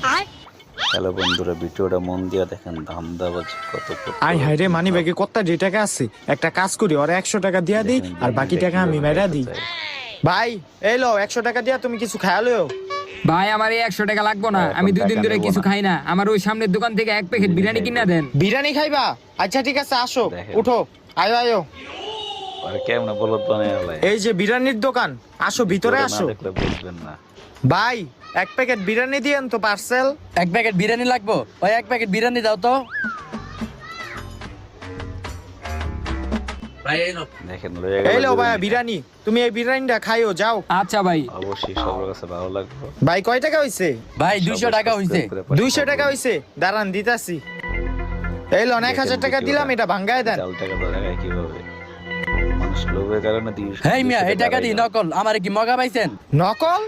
Hello বন্ধুরা, ভিডিওটা মন দিয়ে দেখেন, ধান্দাবাজি কত কত। আই হাই রে, মানি ব্যাগে কত যে টাকা আছে, একটা কাজ করি ওরা 100 টাকা দিয়া দিই দেখেন, আর বাকি টাকা আমি মেরা দিই। ভাই এই লো 100 টাকা দিয়া তুমি কিছু খায়া লও। ভাই আমার এই 100 টাকা লাগবো না, এখন আমি 2 দিন টাকা ধরে নেবো কিছু না। খাই না। আমার ওই সামনের দোকান থেকে এক প্যাকেট বিরিয়ানি কিনা দেন। বিরিয়ানি খাইবা? আচ্ছা ঠিক আছে, আসো দেখেন। উঠো, আয়ো আয়ো। আর কেমন বলত বানায় আলাই। এই যে বিরিয়ানির দোকান, আসো ভিতরে ভিডিওটা আসো। না দেখলে বুঝবেন না। ভাই এক প্যাকেট বিরিয়ানি দিয়েন তো, পার্সেল। এক প্যাকেট বিরিয়ানি লাগবো, ওই এক প্যাকেট বিরিয়ানি দাও তো। দেখেন লয়ে এই লো গেল ভাই বিরিয়ানি, তুমি এই বিরিয়ানিটা খাইও যাও। আচ্ছা ভাই, অবশ্যই সবার কাছে ভালো লাগবে। ভাই কয় টাকা হইছে? ভাই 200 টাকা হইছে। 200 টাকা হইছে, দাঁড়ান দিতাছি। এই লোন 1000 টাকা দিলাম, এটা ভাঙ্গায় দেন। চাল টাকা তো লাগায় কিভাবে? মানুষ লোভের কারণে 200 হেই মিয়া, এই টাকা লাগায় দিই না। নকল, আমারে কি মগা পাইছেন? নকল?